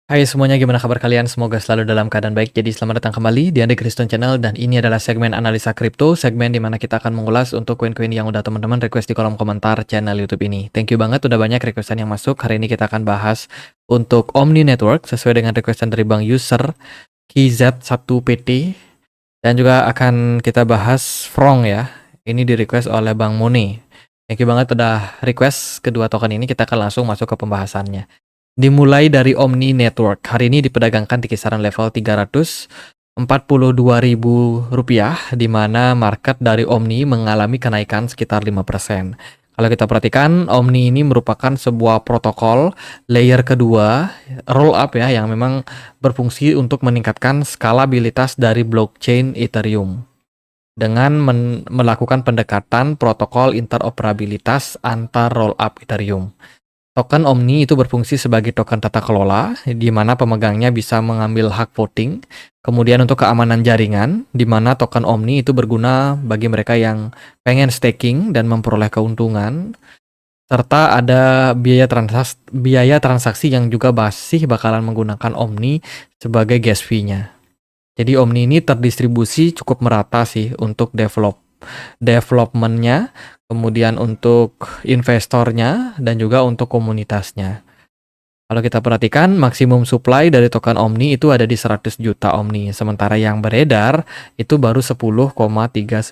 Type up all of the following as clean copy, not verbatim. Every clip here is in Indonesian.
Hai semuanya, gimana kabar kalian? Semoga selalu dalam keadaan baik. Jadi selamat datang kembali di Ande Kristen Channel dan ini adalah segmen analisa kripto, segmen di mana kita akan mengulas untuk koin-koin yang udah teman-teman request di kolom komentar channel YouTube ini. Thank you banget udah banyak requestan yang masuk. Hari ini kita akan bahas untuk Omni Network sesuai dengan requestan dari Bang User KZ1PT dan juga akan kita bahas Frong ya. Ini di request oleh Bang Mone. Thank you banget udah request kedua token ini, kita akan langsung masuk ke pembahasannya. Dimulai dari Omni Network. Hari ini diperdagangkan di kisaran level Rp342.000, di mana market dari Omni mengalami kenaikan sekitar 5%. Kalau kita perhatikan, Omni ini merupakan sebuah protokol layer kedua, roll up ya, yang memang berfungsi untuk meningkatkan skalabilitas dari blockchain Ethereum dengan melakukan pendekatan protokol interoperabilitas antar roll up Ethereum. Token Omni itu berfungsi sebagai token tata kelola, di mana pemegangnya bisa mengambil hak voting. Kemudian untuk keamanan jaringan, di mana token Omni itu berguna bagi mereka yang pengen staking dan memperoleh keuntungan. Serta ada biaya transaksi yang juga masih bakalan menggunakan Omni sebagai gas fee-nya. Jadi Omni ini terdistribusi cukup merata sih untuk development-nya, kemudian untuk investornya, dan juga untuk komunitasnya. Kalau kita perhatikan, maksimum supply dari token Omni itu ada di 100 juta Omni, sementara yang beredar itu baru 10,39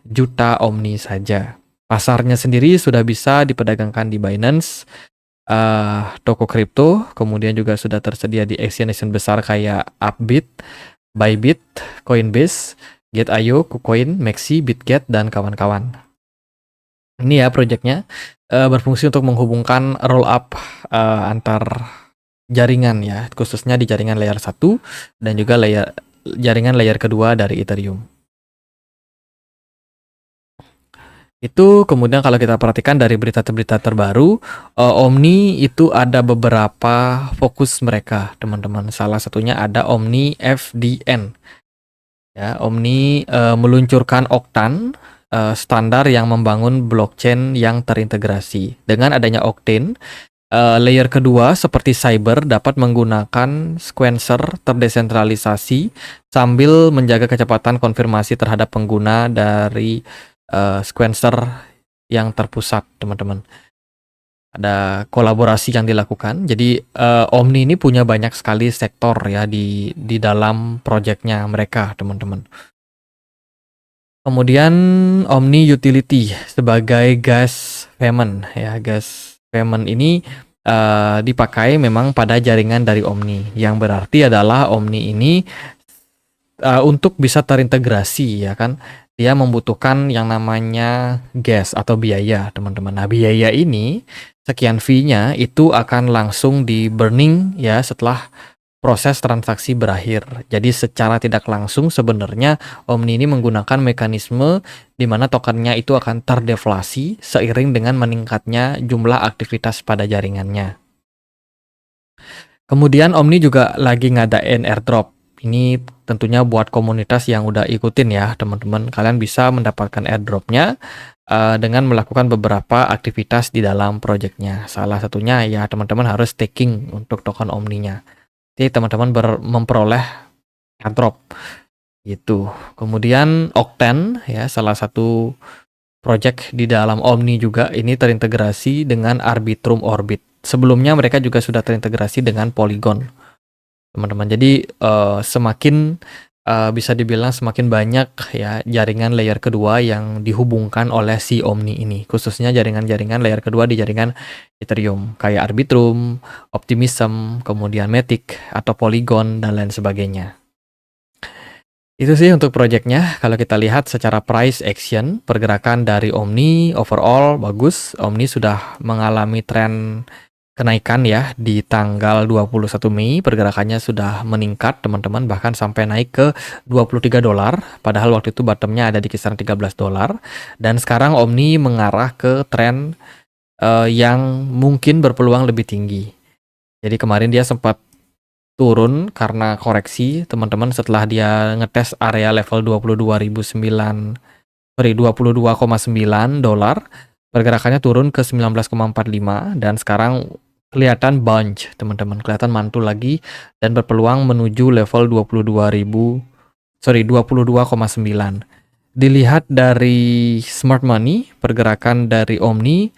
juta Omni saja. Pasarnya sendiri sudah bisa diperdagangkan di Binance, toko kripto, kemudian juga sudah tersedia di exchange besar kayak Upbit, Bybit, Coinbase, Gate.io, KuCoin, Maxi, Bitget, dan kawan-kawan. Ini ya projectnya, berfungsi untuk menghubungkan roll up antar jaringan ya, khususnya di jaringan layer 1 dan juga jaringan layer kedua dari Ethereum. Itu kemudian kalau kita perhatikan dari berita-berita terbaru, Omni itu ada beberapa fokus mereka, teman-teman. Salah satunya ada Omni FDN. Ya, Omni meluncurkan Octane, standar yang membangun blockchain yang terintegrasi. Dengan adanya Octane, layer kedua seperti Cyber dapat menggunakan sequencer terdesentralisasi sambil menjaga kecepatan konfirmasi terhadap pengguna dari sequencer yang terpusat, teman-teman. Ada kolaborasi yang dilakukan. Jadi Omni ini punya banyak sekali sektor ya di dalam projectnya mereka, teman-teman. Kemudian Omni Utility sebagai gas payment ya, gas payment ini dipakai memang pada jaringan dari Omni, yang berarti adalah Omni ini untuk bisa terintegrasi ya kan, dia membutuhkan yang namanya gas atau biaya, teman-teman. Nah, biaya ini sekian fee-nya itu akan langsung di burning ya setelah proses transaksi berakhir. Jadi secara tidak langsung sebenarnya Omni ini menggunakan mekanisme di mana tokennya itu akan terdeflasi seiring dengan meningkatnya jumlah aktivitas pada jaringannya. Kemudian Omni juga lagi ngadain airdrop. Ini tentunya buat komunitas yang udah ikutin ya, teman-teman. Kalian bisa mendapatkan airdropnya dengan melakukan beberapa aktivitas di dalam projectnya. Salah satunya ya teman-teman harus staking untuk token Omninya. Jadi teman-teman memperoleh airdrop gitu. Kemudian Octane ya, salah satu project di dalam Omni juga, ini terintegrasi dengan Arbitrum Orbit. Sebelumnya mereka juga sudah terintegrasi dengan Polygon, teman-teman. Jadi semakin bisa dibilang semakin banyak ya jaringan layer kedua yang dihubungkan oleh si Omni ini, khususnya jaringan-jaringan layer kedua di jaringan Ethereum kayak Arbitrum, Optimism, kemudian Matic atau Polygon dan lain sebagainya. Itu sih untuk projectnya. Kalau kita lihat secara price action, pergerakan dari Omni overall bagus. Omni sudah mengalami tren kenaikan ya di tanggal 21 Mei, pergerakannya sudah meningkat, teman-teman, bahkan sampai naik ke $23, padahal waktu itu bottomnya ada di kisaran $13. Dan sekarang Omni mengarah ke tren yang mungkin berpeluang lebih tinggi. Jadi kemarin dia sempat turun karena koreksi, teman-teman, setelah dia ngetes area level $22.900, $22,9, pergerakannya turun ke 19,45 dan sekarang kelihatan bunch, teman-teman, kelihatan mantul lagi dan berpeluang menuju level 22.9. Dilihat dari smart money, pergerakan dari Omni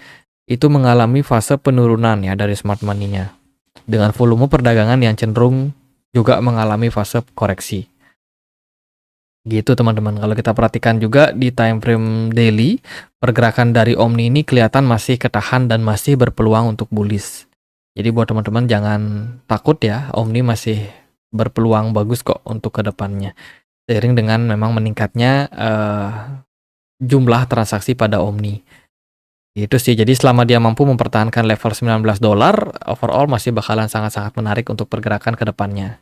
itu mengalami fase penurunan ya dari smart money-nya. Dengan volume perdagangan yang cenderung juga mengalami fase koreksi. Gitu teman-teman. Kalau kita perhatikan juga di time frame daily, pergerakan dari Omni ini kelihatan masih ketahan dan masih berpeluang untuk bullish. Jadi buat teman-teman jangan takut ya, Omni masih berpeluang bagus kok untuk kedepannya. Seiring dengan memang meningkatnya jumlah transaksi pada Omni. Itu sih, jadi selama dia mampu mempertahankan level $19, overall masih bakalan sangat-sangat menarik untuk pergerakan ke depannya.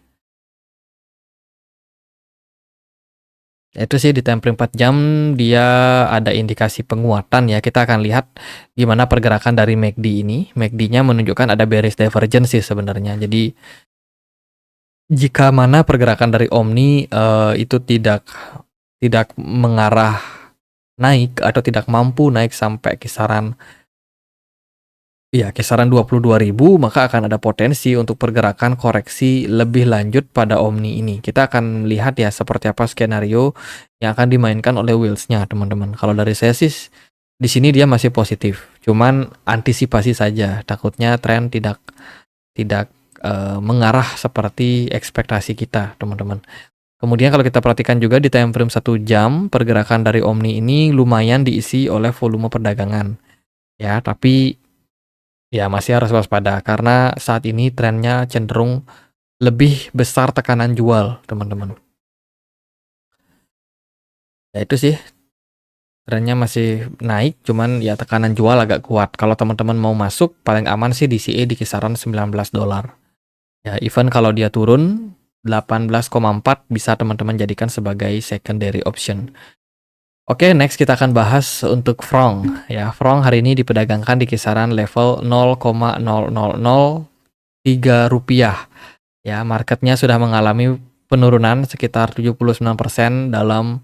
Itu sih di time frame 4 jam dia ada indikasi penguatan ya. Kita akan lihat gimana pergerakan dari MACD ini. MACD-nya menunjukkan ada bearish divergence sih sebenarnya. Jadi jika mana pergerakan dari Omni itu tidak mengarah naik atau tidak mampu naik sampai kisaran 22.000, maka akan ada potensi untuk pergerakan koreksi lebih lanjut pada Omni ini. Kita akan lihat ya seperti apa skenario yang akan dimainkan oleh Wheels-nya, teman-teman. Kalau dari saya sih di sini dia masih positif. Cuman antisipasi saja, takutnya tren tidak mengarah seperti ekspektasi kita, teman-teman. Kemudian kalau kita perhatikan juga di time frame 1 jam, pergerakan dari Omni ini lumayan diisi oleh volume perdagangan. Ya, tapi ya masih harus waspada karena saat ini trennya cenderung lebih besar tekanan jual, teman-teman. Ya itu sih, trennya masih naik, cuman ya tekanan jual agak kuat. Kalau teman-teman mau masuk, paling aman sih DCA di kisaran $19. Ya, even kalau dia turun 18,4 bisa teman-teman jadikan sebagai secondary option. Oke, next kita akan bahas untuk Franc. Ya, Franc hari ini diperdagangkan di kisaran level 0,0003 rupiah. Ya, marketnya sudah mengalami penurunan sekitar 79% dalam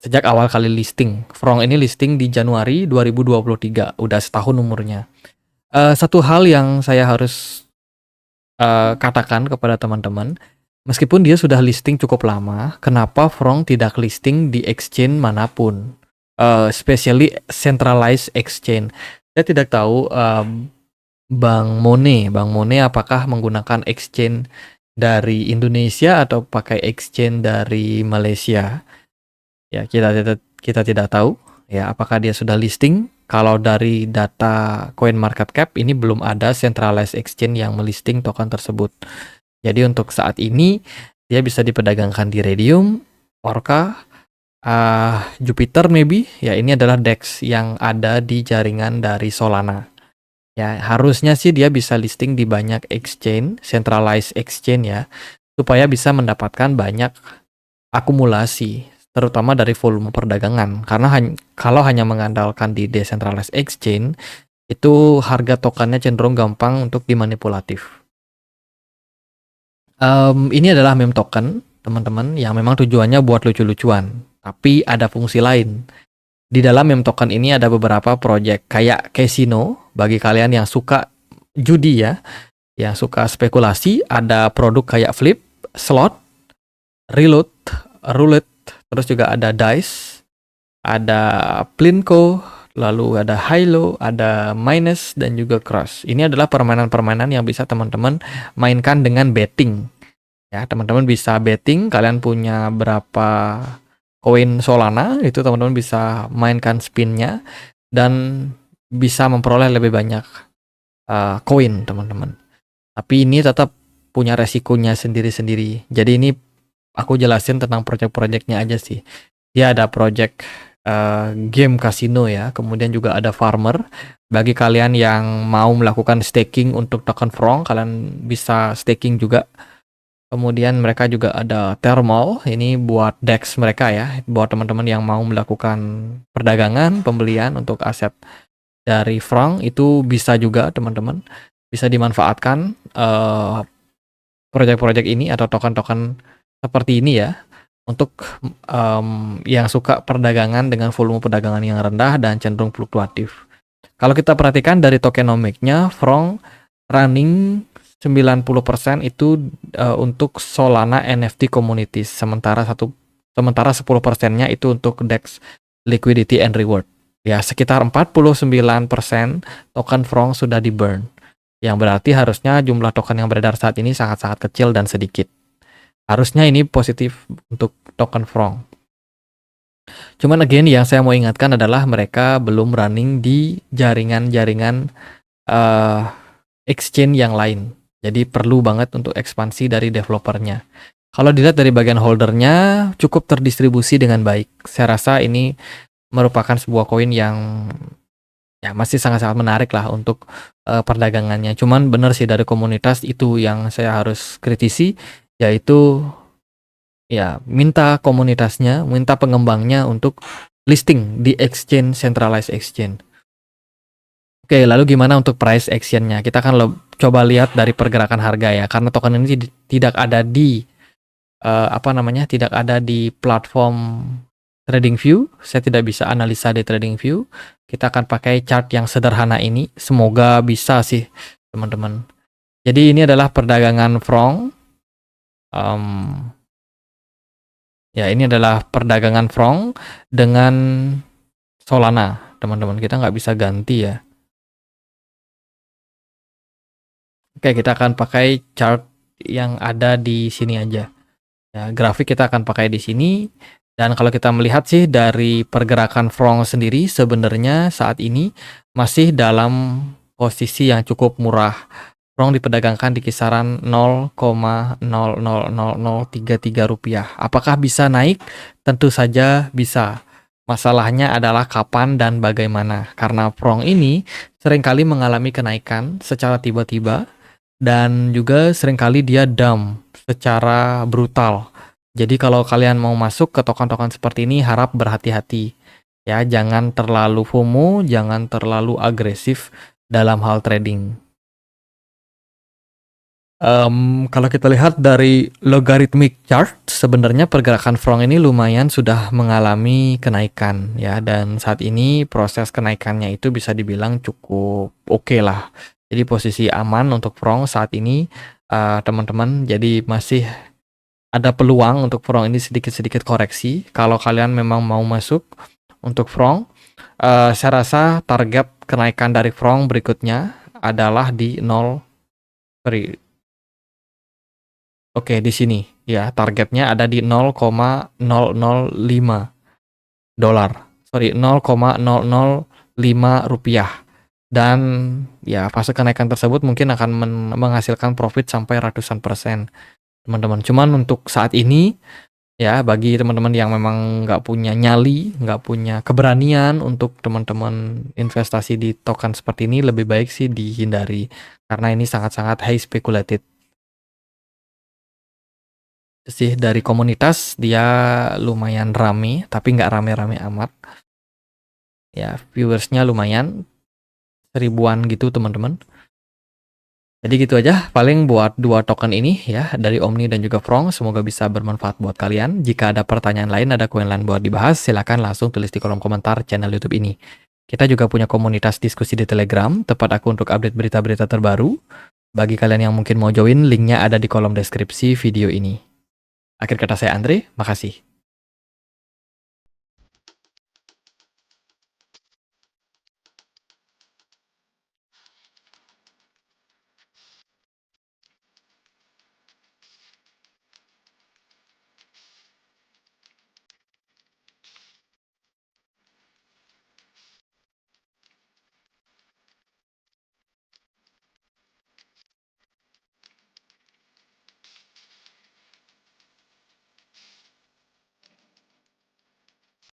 sejak awal kali listing. Franc ini listing di Januari 2023, udah setahun umurnya. Satu hal yang saya harus katakan kepada teman-teman, meskipun dia sudah listing cukup lama, kenapa Franc tidak listing di exchange manapun, especially centralized exchange? Saya tidak tahu Bank Money apakah menggunakan exchange dari Indonesia atau pakai exchange dari Malaysia? Ya, kita tidak tahu ya apakah dia sudah listing. Kalau dari data CoinMarketCap ini belum ada centralized exchange yang melisting token tersebut. Jadi untuk saat ini dia bisa diperdagangkan di Raydium, Orca, Jupiter maybe. Ya, ini adalah DEX yang ada di jaringan dari Solana. Ya, harusnya sih dia bisa listing di banyak exchange, centralized exchange ya, supaya bisa mendapatkan banyak akumulasi, terutama dari volume perdagangan. Karena kalau hanya mengandalkan di decentralized exchange, itu harga tokennya cenderung gampang untuk dimanipulatif. Ini adalah meme token, teman-teman, yang memang tujuannya buat lucu-lucuan, tapi ada fungsi lain. Di dalam meme token ini ada beberapa project kayak casino, bagi kalian yang suka judi ya, yang suka spekulasi, ada produk kayak flip, slot, reload, roulette, terus juga ada dice, ada plinko, lalu ada high-low, ada minus, dan juga cross. Ini adalah permainan-permainan yang bisa teman-teman mainkan dengan betting. Ya, teman-teman bisa betting, kalian punya berapa koin Solana, itu teman-teman bisa mainkan spinnya, dan bisa memperoleh lebih banyak koin, teman-teman. Tapi ini tetap punya resikonya sendiri-sendiri. Jadi ini aku jelasin tentang project-projectnya aja sih. Dia ada project game kasino ya, kemudian juga ada farmer. Bagi kalian yang mau melakukan staking untuk token Franc, kalian bisa staking juga. Kemudian mereka juga ada thermal, ini buat DEX mereka ya, buat teman-teman yang mau melakukan perdagangan, pembelian untuk aset dari Franc, itu bisa juga teman-teman, bisa dimanfaatkan proyek-proyek ini atau token-token seperti ini ya, untuk yang suka perdagangan dengan volume perdagangan yang rendah dan cenderung fluktuatif. Kalau kita perhatikan dari tokenomics-nya, Frong running 90% itu untuk Solana NFT communities, sementara 10%-nya itu untuk DEX liquidity and reward. Ya, sekitar 49% token Frong sudah di burn. Yang berarti harusnya jumlah token yang beredar saat ini sangat-sangat kecil dan sedikit. Harusnya ini positif untuk token Frong. Cuman again yang saya mau ingatkan adalah mereka belum running di jaringan-jaringan exchange yang lain. Jadi perlu banget untuk ekspansi dari developernya. Kalau dilihat dari bagian holdernya cukup terdistribusi dengan baik. Saya rasa ini merupakan sebuah koin yang ya masih sangat-sangat menarik lah untuk perdagangannya. Cuman bener sih dari komunitas itu yang saya harus kritisi, yaitu ya minta komunitasnya, minta pengembangnya untuk listing di exchange, centralized exchange. Oke, lalu gimana untuk price action-nya? Kita akan coba lihat dari pergerakan harga ya, karena token ini tidak ada di tidak ada di platform TradingView. Saya tidak bisa analisa di TradingView. Kita akan pakai chart yang sederhana ini. Semoga bisa sih, teman-teman. Jadi ini adalah perdagangan Frong. Ya, ini adalah perdagangan Frong dengan Solana, teman-teman. Kita nggak bisa ganti ya. Oke, kita akan pakai chart yang ada di sini aja. Ya, grafik kita akan pakai di sini. Dan kalau kita melihat sih dari pergerakan Frong sendiri sebenarnya saat ini masih dalam posisi yang cukup murah. Frong diperdagangkan di kisaran 0,000033 rupiah. Apakah bisa naik? Tentu saja bisa. Masalahnya adalah kapan dan bagaimana. Karena Frong ini seringkali mengalami kenaikan secara tiba-tiba dan juga seringkali dia dump secara brutal. Jadi kalau kalian mau masuk ke token-token seperti ini harap berhati-hati. Ya, jangan terlalu FOMO, jangan terlalu agresif dalam hal trading. Kalau kita lihat dari logarithmic chart, sebenarnya pergerakan Frong ini lumayan sudah mengalami kenaikan ya, dan saat ini proses kenaikannya itu bisa dibilang cukup oke lah. Jadi posisi aman untuk Frong saat ini, teman-teman. Jadi masih ada peluang untuk Frong ini sedikit-sedikit koreksi. Kalau kalian memang mau masuk untuk Frong, saya rasa target kenaikan dari Frong berikutnya adalah di Oke, di sini ya targetnya ada di 0,005 dolar. Sorry, 0,005 rupiah. Dan ya fase kenaikan tersebut mungkin akan menghasilkan profit sampai ratusan persen, teman-teman. Cuman untuk saat ini ya bagi teman-teman yang memang nggak punya nyali, nggak punya keberanian untuk teman-teman investasi di token seperti ini, lebih baik sih dihindari karena ini sangat-sangat high speculated. Sih dari komunitas dia lumayan rame tapi nggak rame-rame amat ya, viewersnya lumayan 1000-an gitu teman-teman. Jadi gitu aja paling buat dua token ini ya dari Omni dan juga Frong, semoga bisa bermanfaat buat kalian. Jika ada pertanyaan lain, ada koin lain buat dibahas, silahkan langsung tulis di kolom komentar channel YouTube ini. Kita juga punya komunitas diskusi di Telegram, tempat aku untuk update berita-berita terbaru. Bagi kalian yang mungkin mau join, linknya ada di kolom deskripsi video ini. Akhir kata saya Andre, makasih.